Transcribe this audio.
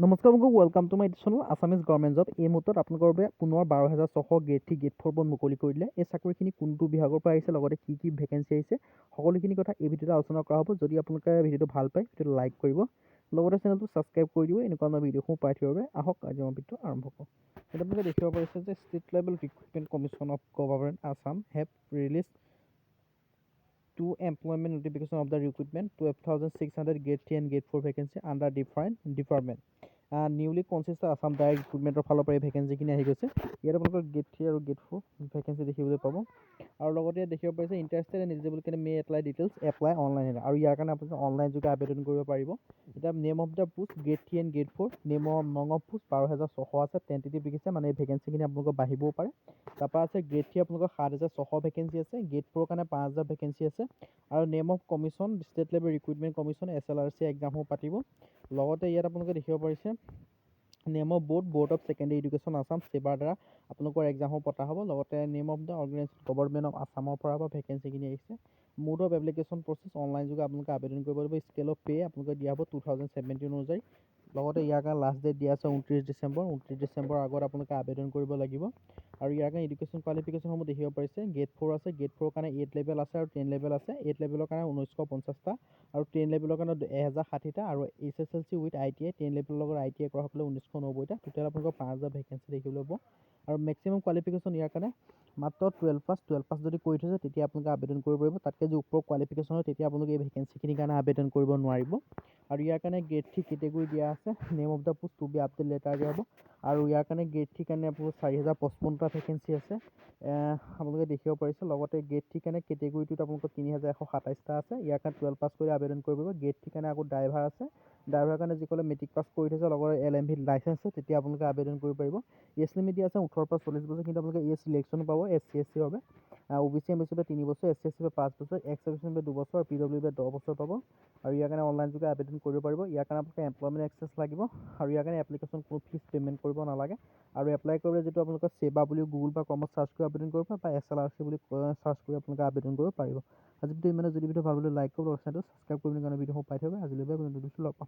নমস্কাৰ বন্ধু, welcome to my channel Assamese government job. এই মুহূৰ্তত আপোনালোকৰ বাবে পুনৰ 12,600 গ্ৰেড 3 গ্ৰেড 4 পদ মুকলি কৰি দিলে। এই চাকৰিখিনি কোনটো বিভাগৰ পৰা আহিছে, লগতে কি ভেকেঞ্চি আহিছে, সকলোখিনি কথা এই ভিডিঅ'ত আলোচনা কৰা হ'ব। যদি আপোনালোকে ভিডিঅ'টো ভাল পায়, ভিডিঅ'টো লাইক কৰিব, লগতে চেনেলটো ছাবস্ক্ৰাইব কৰি দিব। এনেকুৱা ধৰণৰ ভিডিঅ'সমূহ পাই থাকিবৰ বাবে আহক আজি আমাৰ ভিডিঅ'টো আৰম্ভ কৰোঁ। এতিয়া আপোনালোকে দেখিব পাৰিছে যে state level recruitment commission of government Assam have release two employment notification of the recruitment 12,600 grade 3 and grade 4 vacancy under different department. Newly consisted Assam Direct Recruitment of ফালৰ পৰা এই ভেকেঞ্চিখিনি আহি গৈছে। ইয়াত আপোনালোকৰ গ্ৰেড 3 আৰু গ্ৰেড 4 ভেকেঞ্চি দেখিবলৈ পাব। আৰু লগতে দেখিব পাৰিছে interested and eligible can may apply details apply online. আৰু ইয়াৰ কাৰণে আপোনালোকে অনলাইন যোগে আবেদন কৰিব পাৰিব। এতিয়া name of the post grade 3 and grade 4 name of নং অফ পোষ্ট 12,600 আছে। টেণ্টেটিভ দেখিছে, মানে এই ভেকেঞ্চিখিনি আপোনালোকৰ বাঢ়িবও পাৰে। তাৰপৰা আছে গ্ৰেড 3 আপোনালোকৰ 7,600 ভেকেঞ্চি আছে। গ্ৰেড 4 কাৰণে 5,000 ভেকেঞ্চি আছে। আৰু name of commission state level recruitment commission SLRC এক্সামসমূহ পাতিব। লগতে ইয়াত আপোনালোকে দেখিব পাৰিছে name of board of secondary education Assam ছেবাৰ দ্বাৰা আপোনালোকৰ এক্সামসমূহ পতা হ'ব। লগতে name of the organisation government of আছামৰ পৰা ভেকেঞ্চিখিনি আহিছে। Mode of application process online যোগে আপোনালোকে আবেদন কৰিব লাগিব। স্কেল অফ পে' আপোনালোকে দিয়া হ'ব 2017 অনুযায়ী। লগতে ইয়াৰ কাৰণে লাষ্ট ডেট দিয়া আছে 29 ডিচেম্বৰ। 29 ডিচেম্বৰৰ আগত আপোনালোকে আবেদন কৰিব লাগিব। আৰু ইয়াৰ কাৰণে এডুকেশ্যন কোৱালিফিকেশ্যনসমূহ দেখিব পাৰিছে। গ্ৰেড 4 আছে, গ্ৰেড 4 কাৰণে 8 লেভেল আছে আৰু 10 লেভেল আছে। 8 লেভেলৰ কাৰণে 1950টা আৰু 10 লেভেলৰ কাৰণে 1060টা আৰু SSLC উইথ ITI 10 লেভেলৰ লগত ITI কৰা সকলে 1990টা। টোটেল আপোনালোকৰ 5,000 ভেকেঞ্চি দেখিবলৈ পাব। আৰু মেক্সিমাম কোৱালিফিকেশ্যন ইয়াৰ কাৰণে মাত্ৰ 12 পাছ যদি কৰি থৈছে তেতিয়া আপোনালোকে আবেদন কৰিব পাৰিব। তাতকৈ যদি ওপৰৰ কোৱালিফিকেশ্যন হয় তেতিয়া আপোনালোকে এই ভেকেঞ্চিখিনিৰ কাৰণে আবেদন কৰিব নোৱাৰিব। আৰু ইয়াৰ কাৰণে গ্ৰেড 3 কেটেগৰী দিয়া আছে। Name of the post to be update letter দিয়া হ'ব। আৰু ইয়াৰ কাৰণে গ্ৰেড 3 কাৰণে আপোনালোকৰ 4,055টা ভেকেঞ্চি আছে। আপোনালোকে দেখিব পাৰিছে। লগতে গ্ৰেড 3 কাৰণে কেটেগৰীটোত আপোনালোকৰ 3,127টা আছে। ইয়াৰ কাৰণে 12 পাছ কৰি আবেদন কৰিব পাৰিব। গ্ৰেড 3 কাৰণে আকৌ ড্ৰাইভাৰ আছে। ড্ৰাইভাৰৰ কাৰণে যিসকলে মেট্ৰিক পাছ কৰি থৈছে লগতে LMV লাইচেঞ্চ আছে তেতিয়া আপোনালোকে আবেদন কৰিব পাৰিব। এজ লিমিট দিয়া আছে 18 পৰা 40 বছৰ, কিন্তু আপোনালোকে এজ চিলেকশ্যনো পাব। SC SC বাবে OBC MBC বাবে 3 বছৰ, SC SC বাবে 5 বছৰ, এক্স চাৰ্ভিচমেন বাবে 2 বছৰ, PWD বাবে 10 বছৰ পাব। আৰু ইয়াৰ কাৰণে অনলাইন যোগে আবেদন কৰিব পাৰিব। ইয়াৰ কাৰণে আপোনালোকে এমপ্লয়মেণ্ট এক্সেছ লাগিব। আৰু ইয়াৰ কাৰণে এপ্লিকেশ্যন কোনো ফিজ পে'মেণ্ট কৰিব নালাগে। আৰু এপ্লাই কৰিবলৈ যিটো আপোনালোকৰ সেৱা বুলি গুগল বা ক্ৰমত চাৰ্চ কৰি আবেদন কৰিব বা SLRC বুলি চাৰ্চ কৰি আপোনালোকে আবেদন কৰিব পাৰিব। আজি যদি ভিডিঅ' ভাল বুলি লাইক কৰিব, চেনেলটো ছাবস্ক্ৰাইব কৰিব কাৰণে ভিডিঅ'সমূহ পাই থাকিব। আজিলৈ লগ পাম।